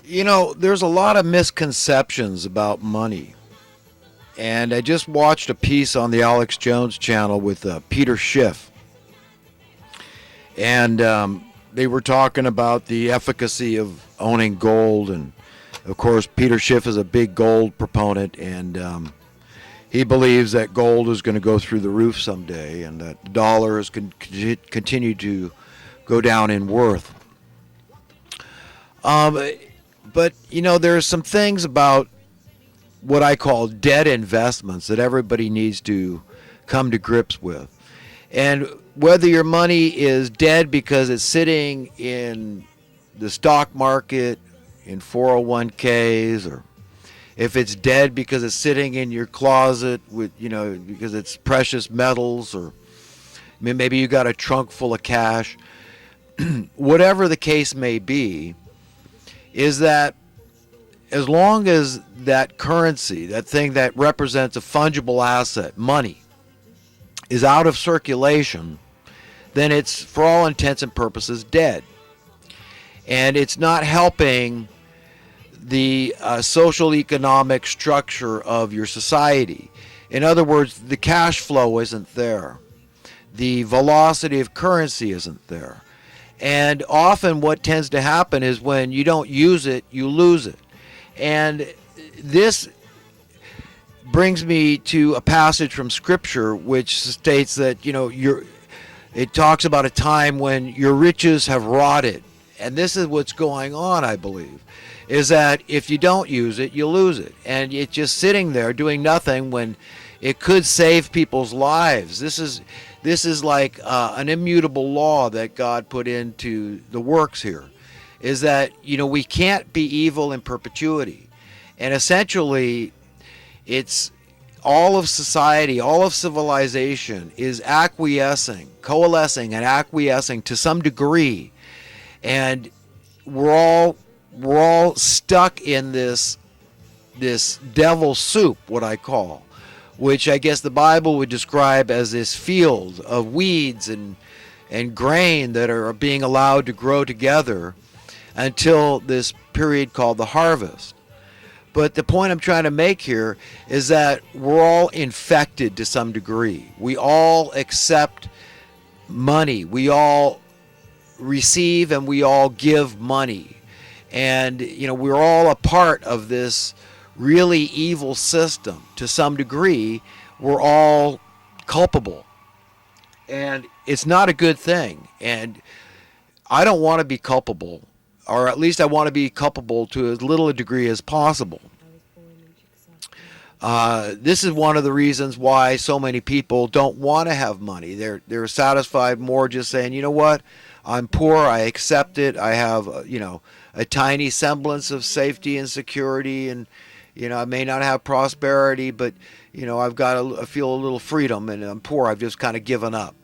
There's a lot of misconceptions about money. And I just watched a piece on the Alex Jones channel with Peter Schiff. And they were talking about the efficacy of owning gold. And of course, Peter Schiff is a big gold proponent. And he believes that gold is going to go through the roof someday and that the dollar is going to continue to go down in worth. Um, but, there are some things about what I call dead investments that everybody needs to come to grips with. And whether your money is dead because it's sitting in the stock market, in 401ks, or if it's dead because it's sitting in your closet because it's precious metals, or maybe you got a trunk full of cash, whatever the case may be, is that as long as that currency, that thing that represents a fungible asset, money, is out of circulation, then it's, for all intents and purposes, dead. And it's not helping the social economic structure of your society. In other words, the cash flow isn't there. The velocity of currency isn't there. And often what tends to happen is when you don't use it, you lose it. And this brings me to a passage from Scripture which states that, it talks about a time when your riches have rotted. And this is what's going on, I believe, is that if you don't use it, you lose it. And it's just sitting there doing nothing when it could save people's lives. This is like an immutable law that God put into the works here, is that, we can't be evil in perpetuity. And essentially, it's all of society, all of civilization is coalescing and acquiescing to some degree. And we're all stuck in this devil soup, what I call, which I guess the Bible would describe as this field of weeds and grain that are being allowed to grow together until this period called the harvest. But the point I'm trying to make here is that we're all infected to some degree. We all accept money. We all receive and we all give money. And, we're all a part of this really evil system to some degree. We're all culpable. And it's not a good thing. And I don't want to be culpable, or at least I want to be culpable to as little a degree as possible. This is one of the reasons why so many people don't want to have money. They're satisfied more just saying, you know what, I'm poor, I accept it, I have a tiny semblance of safety and security, and I may not have prosperity, but I feel a little freedom, and I'm poor, I've just kind of given up.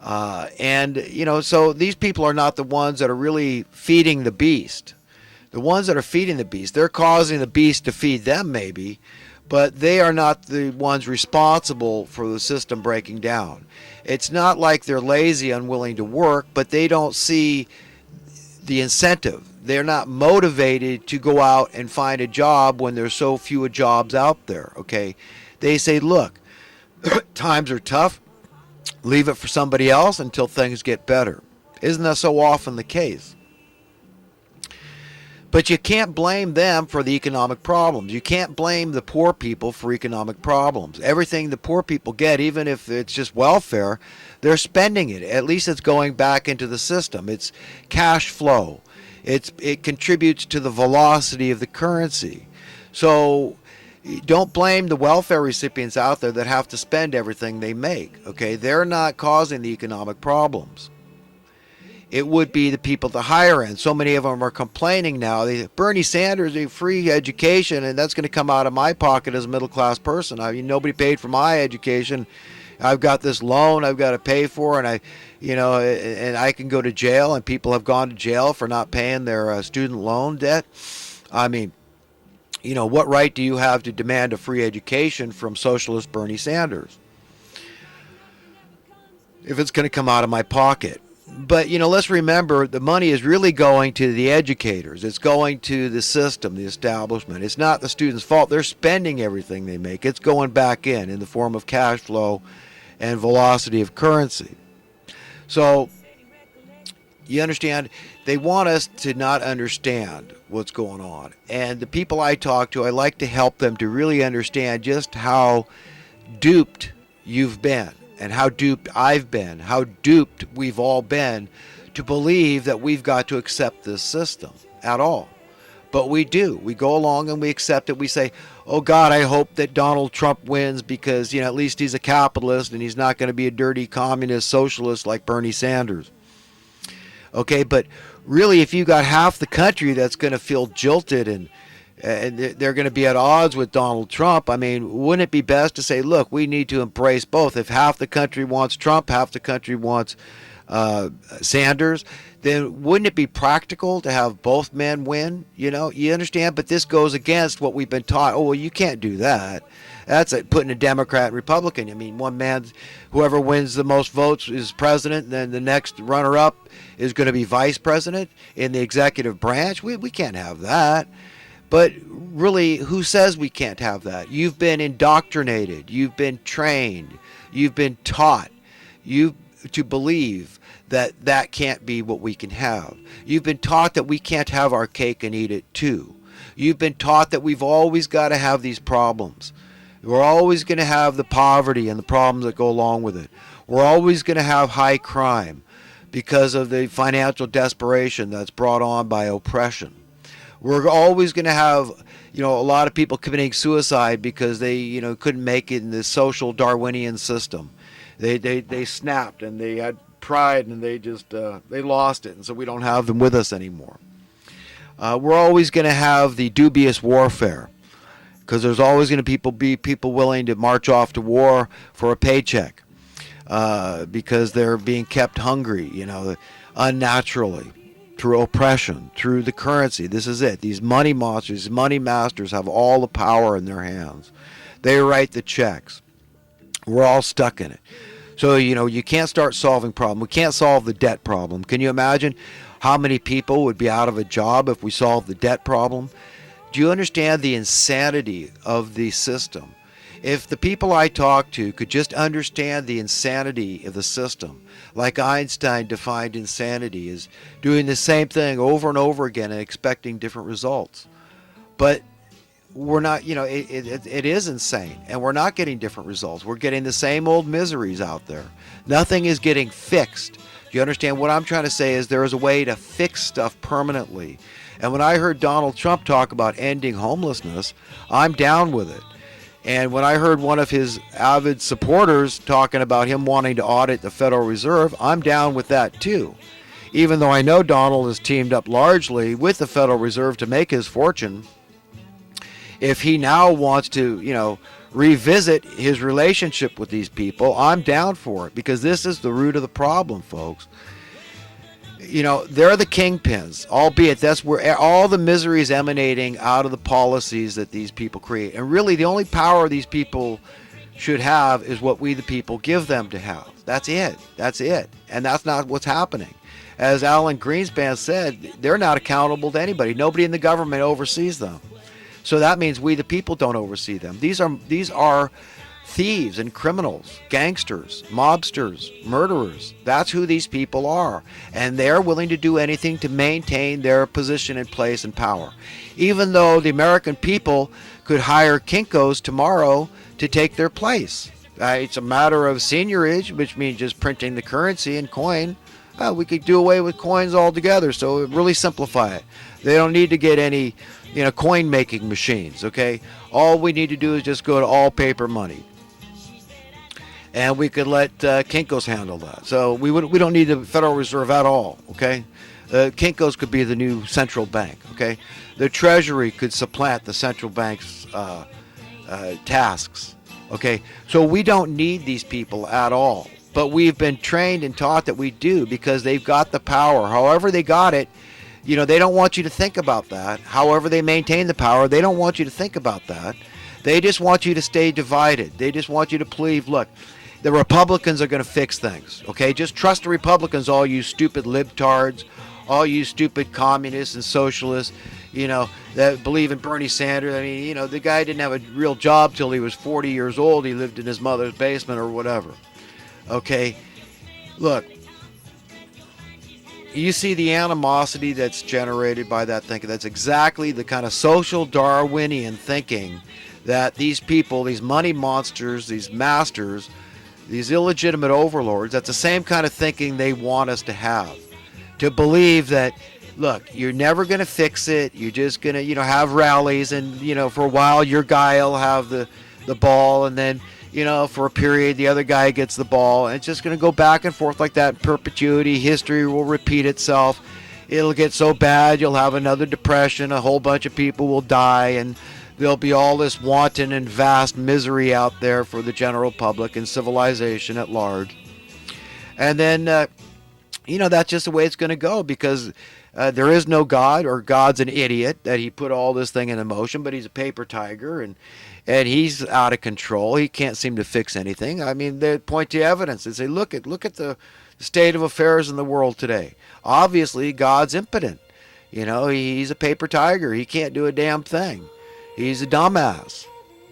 So these people are not the ones that are really feeding the beast. The ones that are feeding the beast, they're causing the beast to feed them maybe, but they are not the ones responsible for the system breaking down. It's not like they're lazy, unwilling to work, but they don't see the incentive. They're not motivated to go out and find a job when there's so few jobs out there, okay? They say, look, times are tough. Leave it for somebody else until things get better. Isn't that so often the case? But you can't blame them for the economic problems. You can't blame the poor people for economic problems. Everything the poor people get, even if it's just welfare, they're spending it. At least it's going back into the system. It's cash flow. It contributes to the velocity of the currency. So don't blame the welfare recipients out there that have to spend everything they make. Okay, they're not causing the economic problems. It would be the people at the higher end. So many of them are complaining now. Bernie Sanders, a free education, and that's going to come out of my pocket as a middle-class person. I mean, nobody paid for my education. I've got this loan I've got to pay for, and I can go to jail, and people have gone to jail for not paying their student loan debt. I mean, what right do you have to demand a free education from socialist Bernie Sanders if it's going to come out of my pocket? But, let's remember the money is really going to the educators. It's going to the system, the establishment. It's not the students' fault. They're spending everything they make. It's going back in the form of cash flow and velocity of currency. So, you understand, they want us to not understand what's going on. And the people I talk to, I like to help them to really understand just how duped you've been, and how duped I've been, how duped we've all been to believe that we've got to accept this system at all. But we do. We go along and we accept it. We say, oh God, I hope that Donald Trump wins because, at least he's a capitalist and he's not going to be a dirty communist socialist like Bernie Sanders. Okay, but really, if you got half the country that's going to feel jilted and they're going to be at odds with Donald Trump, I mean, wouldn't it be best to say, look, we need to embrace both? If half the country wants Trump, half the country wants Sanders, then wouldn't it be practical to have both men win? You understand? But this goes against what we've been taught. Oh, well, you can't do that. That's like putting a Democrat and Republican. I mean, one man, whoever wins the most votes is president, and then the next runner-up is going to be vice president in the executive branch. We can't have that. But really, who says we can't have that? You've been indoctrinated. You've been trained. You've been taught to believe that that can't be what we can have. You've been taught that we can't have our cake and eat it too. You've been taught that we've always got to have these problems. We're always going to have the poverty and the problems that go along with it. We're always going to have high crime because of the financial desperation that's brought on by oppression. We're always going to have, a lot of people committing suicide because they, couldn't make it in the social Darwinian system. They snapped and they had pride and they just they lost it, and so we don't have them with us anymore. We're always going to have the dubious warfare because there's always going to be people willing to march off to war for a paycheck because they're being kept hungry, unnaturally. Through oppression, through the currency. This is it. These money monsters, these money masters have all the power in their hands. They write the checks. We're all stuck in it. So, you can't start solving problems. We can't solve the debt problem. Can you imagine how many people would be out of a job if we solved the debt problem? Do you understand the insanity of the system? If the people I talk to could just understand the insanity of the system, like Einstein defined insanity as doing the same thing over and over again and expecting different results. But we're not, it is insane, and we're not getting different results. We're getting the same old miseries out there. Nothing is getting fixed. Do you understand? What I'm trying to say is there is a way to fix stuff permanently. And when I heard Donald Trump talk about ending homelessness, I'm down with it. And when I heard one of his avid supporters talking about him wanting to audit the Federal Reserve, I'm down with that too. Even though I know Donald has teamed up largely with the Federal Reserve to make his fortune, if he now wants to, revisit his relationship with these people, I'm down for it because this is the root of the problem, folks. They're the kingpins, albeit that's where all the misery is emanating out of the policies that these people create. And really, the only power these people should have is what we, the people, give them to have. That's it. That's it. And that's not what's happening. As Alan Greenspan said, they're not accountable to anybody. Nobody in the government oversees them. So that means we, the people, don't oversee them. These are thieves and criminals, gangsters, mobsters, murderers. That's who these people are. And they're willing to do anything to maintain their position and place and power. Even though the American people could hire Kinkos tomorrow to take their place. It's a matter of seigniorage, which means just printing the currency and coin. We could do away with coins altogether, so really simplify it. They don't need to get any coin making machines, okay? All we need to do is just go to all paper money. And we could let Kinkos handle that. So we don't need the Federal Reserve at all, okay? Kinkos could be the new central bank, okay? The Treasury could supplant the central bank's tasks, okay? So we don't need these people at all. But we've been trained and taught that we do because they've got the power. However they got it, they don't want you to think about that. However they maintain the power, they don't want you to think about that. They don't want you to think about that. However they maintain the power, they don't want you to think about that. They don't want you to think about that. However they maintain the power, they don't want you to think about that. They don't want you to think about that. However they maintain the power, they don't want you to think about that. They don't want you to think about that. However they maintain the power, they don't want you to think about that. They just want you to stay divided. They just want you to believe, look, the Republicans are going to fix things. Okay, just trust the Republicans, all you stupid libtards, all you stupid communists and socialists, that believe in Bernie Sanders. I mean, the guy didn't have a real job till he was 40 years old. He lived in his mother's basement or whatever. Okay, look, you see the animosity that's generated by that thinking. That's exactly the kind of social Darwinian thinking that these people, these money monsters, these masters, these illegitimate overlords, that's the same kind of thinking they want us to have. To believe that, look, you're never going to fix it. You're just going to, have rallies, and, for a while your guy will have the ball, and then, for a period the other guy gets the ball, and it's just going to go back and forth like that in perpetuity. History will repeat itself. It'll get so bad you'll have another depression. A whole bunch of people will die, and there'll be all this wanton and vast misery out there for the general public and civilization at large. And then, that's just the way it's going to go, because there is no God, or God's an idiot that he put all this thing into motion, but he's a paper tiger, and he's out of control. He can't seem to fix anything. I mean, they point to evidence. They say, look at the state of affairs in the world today. Obviously, God's impotent. He's a paper tiger. He can't do a damn thing. He's a dumbass.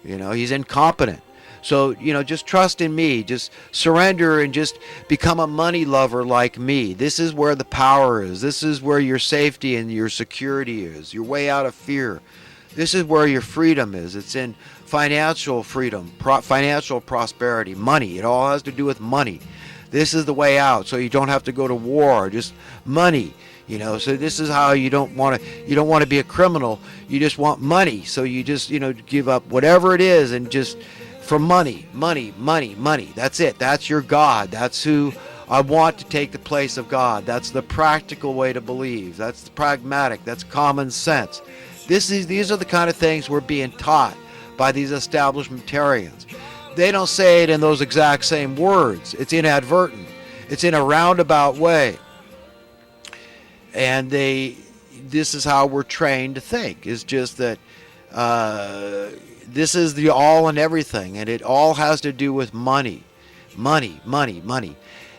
He's incompetent. So, just trust in me. Just surrender and just become a money lover like me. This is where the power is. This is where your safety and your security is. Your way out of fear. This is where your freedom is. It's in financial freedom, financial prosperity, money. It all has to do with money. This is the way out, so you don't have to go to war. Just money. So this is how you don't want to be a criminal. You just want money. So you just, give up whatever it is, and just for money. That's it. That's your God. That's who I want to take the place of God. That's the practical way to believe. That's the pragmatic. That's common sense. These are the kind of things we're being taught by these establishmentarians. They don't say it in those exact same words. It's inadvertent. It's in a roundabout way. And this is how we're trained to think. It's just that this is the all and everything, and it all has to do with money. Money.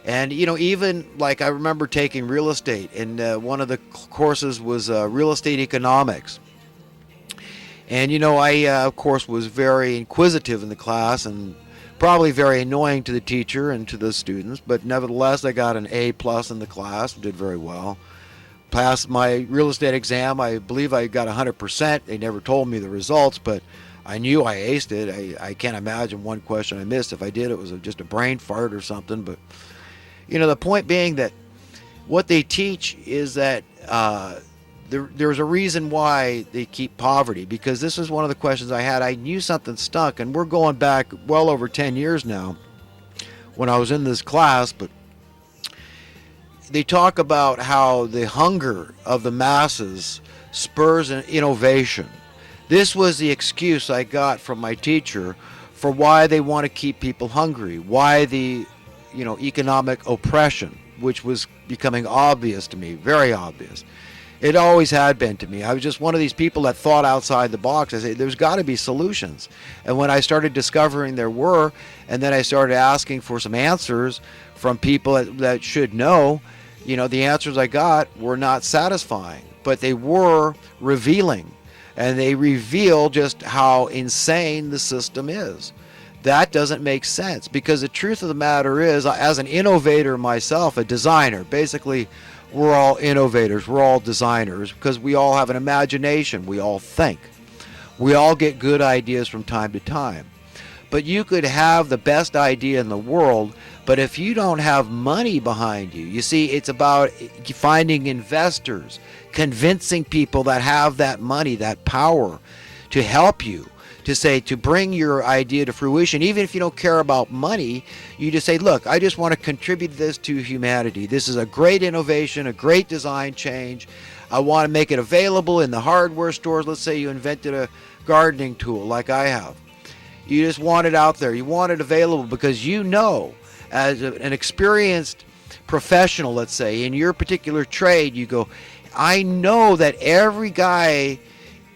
And, even like I remember taking real estate, and one of the courses was real estate economics. And, I, of course, was very inquisitive in the class, and probably very annoying to the teacher and to the students. But nevertheless, I got an A+ in the class, did very well. Passed my real estate exam. I believe I got 100%. They never told me the results, but I knew I aced it. I can't imagine one question I missed. If I did, it was just a brain fart or something. But, the point being that what they teach is that there's a reason why they keep poverty, because this is one of the questions I had. I knew something stunk, and we're going back well over 10 years now when I was in this class, but they talk about how the hunger of the masses spurs an innovation. This was the excuse I got from my teacher for why they want to keep people hungry, why the economic oppression, which was becoming obvious to me, very obvious. It always had been to me. I was just one of these people that thought outside the box. I say, there's got to be solutions. And when I started discovering there were, and then I started asking for some answers from people that should know, the answers I got were not satisfying, but they were revealing. And they reveal just how insane the system is. That doesn't make sense, because the truth of the matter is, as an innovator myself, a designer, basically we're all innovators, we're all designers, because we all have an imagination, we all think. We all get good ideas from time to time. But you could have the best idea in the world, but if you don't have money behind you, you see, it's about finding investors, convincing people that have that money, that power to help you, to bring your idea to fruition. Even if you don't care about money, you just say, look, I just want to contribute this to humanity. This is a great innovation, a great design change. I want to make it available in the hardware stores. Let's say you invented a gardening tool like I have. You just want it out there. You want it available because as an experienced professional, let's say, in your particular trade, you go, I know that every guy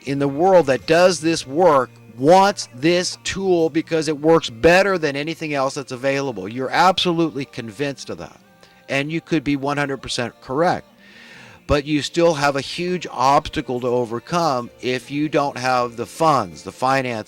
in the world that does this work wants this tool because it works better than anything else that's available. You're absolutely convinced of that. And you could be 100% correct. But you still have a huge obstacle to overcome if you don't have the funds, the finances,